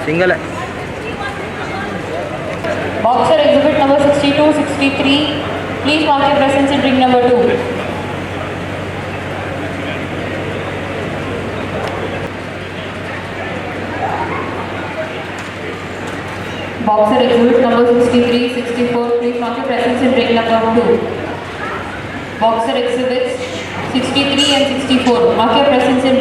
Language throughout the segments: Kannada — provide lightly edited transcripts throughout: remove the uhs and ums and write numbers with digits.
सिंगल है। Boxer exhibit number 62, 63. Please mark your presence in ring number 2. Boxer exhibit number 63, 64. Please mark your presence in ring number 2. Boxer exhibits 63 and 64. Mark your presence in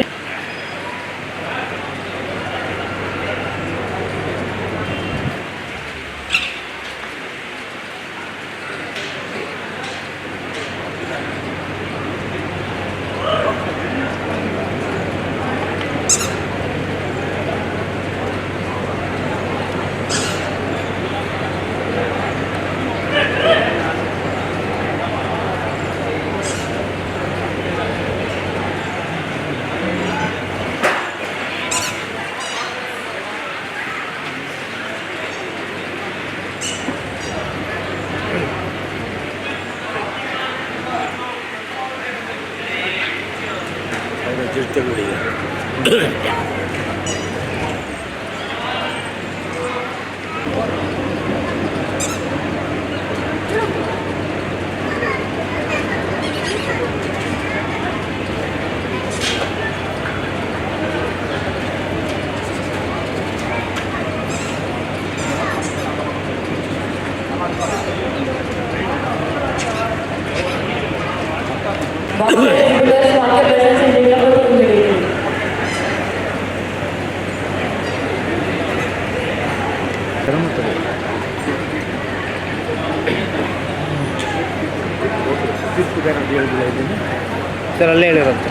sir ಅಲ್ಲೇ ಹೇಳಿರೋದು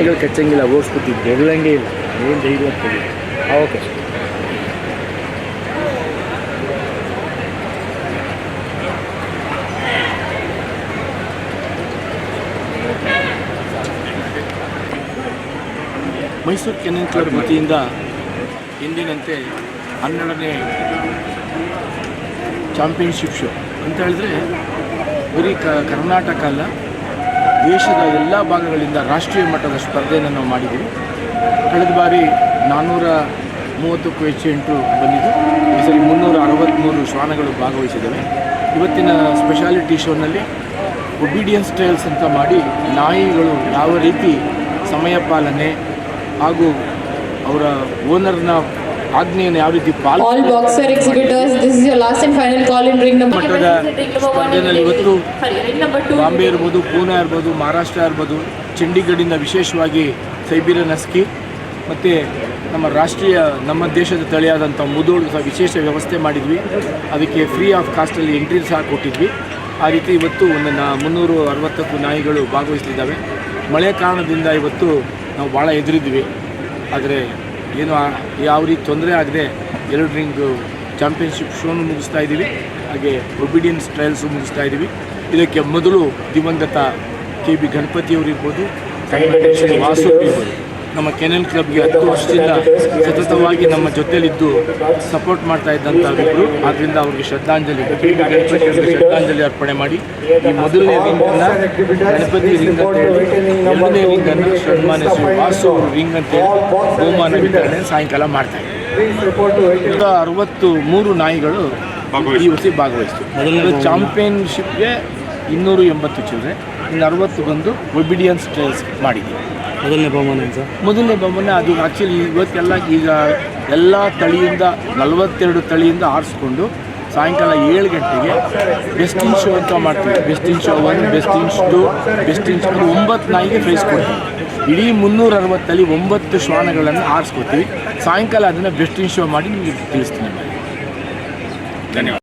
ಈಗ ಕಚ್ಚಂಗಿಲ್ಲ ಓಡಿಸ್ಬಿಟ್ಟಿದ್ದು ಗೆಲ್ಲಂಗೆ ಇಲ್ಲ ಏನು ಧೈರ್ಯ ಆಗ್ತದೆ. Okay sir. Mysuru kennel club ವತಿಯಿಂದ ಇಂದಿನಂತೆ 12ನೇ ಚಾಂಪಿಯನ್ಶಿಪ್ ಶೋ ಅಂತ ಹೇಳಿದ್ರೆ ಬರೀ ಕರ್ನಾಟಕ ಅಲ್ಲ, ದೇಶದ ಎಲ್ಲ ಭಾಗಗಳಿಂದ ರಾಷ್ಟ್ರೀಯ ಮಟ್ಟದ ಸ್ಪರ್ಧೆಯನ್ನು ನಾವು ಮಾಡಿದ್ದೀವಿ. ಕಳೆದ ಬಾರಿ 430ಕ್ಕೂ ಹೆಚ್ಚು ಎಂಟ್ರು ಬಂದಿದ್ದು, ಈ ಸರಿ 363 ಶ್ವಾನಗಳು ಭಾಗವಹಿಸಿದ್ದಾವೆ. ಇವತ್ತಿನ ಸ್ಪೆಷಾಲಿಟಿ ಶೋನಲ್ಲಿ ಒಬಿಡಿಯನ್ಸ್ ಟ್ರಯಲ್ಸ್ ಅಂತ ಮಾಡಿ ನಾಯಿಗಳು ಯಾವ ರೀತಿ ಸಮಯ ಪಾಲನೆ ಹಾಗೂ ಅವರ ಓನರ್ನ ಆಜ್ಞೆಯನ್ನು ಯಾವ ರೀತಿ All boxer exhibitors, this is your last and final call in ring number ಮಟ್ಟದ ಸ್ಪರ್ಧೆಯಲ್ಲಿ ಇವತ್ತು ಬಾಂಬೆ ಇರ್ಬೋದು, ಪೂನಾ ಇರ್ಬೋದು, ಮಹಾರಾಷ್ಟ್ರ ಇರ್ಬೋದು, ಚಂಡೀಗಢಿಂದ ವಿಶೇಷವಾಗಿ ಸೈಬೀರಿಯನ್ ಹಸ್ಕಿ ಮತ್ತು ನಮ್ಮ ದೇಶದ ತಳಿಯಾದಂಥ ಮುದೋಳು ಸಹ ವಿಶೇಷ ವ್ಯವಸ್ಥೆ ಮಾಡಿದ್ವಿ. ಅದಕ್ಕೆ ಫ್ರೀ ಆಫ್ ಕಾಸ್ಟಲ್ಲಿ ಎಂಟ್ರಿ ಸಹ ಕೊಟ್ಟಿದ್ವಿ. ಆ ರೀತಿ ಇವತ್ತು ಒಂದು 360ಕ್ಕೂ ನಾಯಿಗಳು ಭಾಗವಹಿಸ್ತಿದ್ದಾವೆ. ಮಳೆ ಕಾರಣದಿಂದ ಇವತ್ತು ನಾವು ಭಾಳ ಎದುರಿದ್ವಿ, ಆದರೆ ಏನು ಯಾವ ರೀತಿ ತೊಂದರೆ ಆಗದೆ 2 ರಿಂಗ್ ಚಾಂಪಿಯನ್ಶಿಪ್ ಶೋನು ಮುಗಿಸ್ತಾ ಇದ್ದೀವಿ. ಹಾಗೆ ಒಬಿಡಿಯನ್ಸ್ ಟ್ರಯಲ್ಸು ಮುಗಿಸ್ತಾ ಇದ್ದೀವಿ. ಇದಕ್ಕೆ ಮೊದಲು ದಿವಂಗತ KB ಗಣಪತಿಯವರು ಇರ್ಬೋದು, ವಾಸು ಇರ್ಬೋದು, ನಮ್ಮ ಕೆನನ್ ಕ್ಲಬ್ಗೆ 10 ವರ್ಷದಿಂದ ಸತತವಾಗಿ ನಮ್ಮ ಜೊತೆಲಿದ್ದು ಸಪೋರ್ಟ್ ಮಾಡ್ತಾ ಇದ್ದಂಥವ್ರಿಬ್ಬರು. ಆದ್ದರಿಂದ ಅವ್ರಿಗೆ ಶ್ರದ್ಧಾಂಜಲಿ, KB ಗಣಪತಿ ಅವರಿಗೆ ಶ್ರದ್ಧಾಂಜಲಿ ಅರ್ಪಣೆ ಮಾಡಿ ಈ ಮೊದಲನೇ ರಿಂಗನ್ನು ಗಣಪತಿ ರಿಂಗ್ ಅಂತೇಳಿ, 2ನೇ ರಿಂಗನ್ನು ಸನ್ಮಾನ್ಯ ಶ್ರೀ ವಾಸು ರಿಂಗ್ ಅಂತೇಳಿ ಬಹುಮಾನ ವಿತರಣೆ ಸಾಯಂಕಾಲ ಮಾಡ್ತಾರೆ. 163 ನಾಯಿಗಳು ಈ ವರ್ಷ ಭಾಗವಹಿಸ್ತು. ಮೊದಲನೇ ಚಾಂಪಿಯನ್ಶಿಪ್ಗೆ 280 ಚಿಲ್ಲರೆ, ಇನ್ನು 60 ಬಂದು ಒಬಿಡಿಯನ್ಸ್ ಟ್ರಯಲ್ಸ್ ಮಾಡಿದ್ದೀವಿ. ಮೊದಲನೇ ಬಹುಮಾನ ಅದು ಆ್ಯಕ್ಚುಲಿ ಇವತ್ತೆಲ್ಲ ಈಗ ಎಲ್ಲ ತಳಿಯಿಂದ 42 ತಳಿಯಿಂದ ಆರಿಸ್ಕೊಂಡು ಸಾಯಂಕಾಲ 7 ಗಂಟೆಗೆ ಬೆಸ್ಟ್ ಇನ್ ಶೋ ಅಂತ ಮಾಡ್ತೀವಿ. Best in show 1, best in 2, best in show 9 ನಾಯಿಗೆ ಪ್ರೈಸ್ ಕೊಡ್ತೀವಿ. ಇಡೀ 360 9 ಶ್ವಾನಗಳನ್ನು ಆರಿಸ್ಕೊತೀವಿ. ಸಾಯಂಕಾಲ ಅದನ್ನು ಬೆಸ್ಟ್ ಇನ್ ಶೋ ಮಾಡಿ ನಿಮಗೆ ತಿಳಿಸ್ತೀನಿ. ಧನ್ಯವಾದ.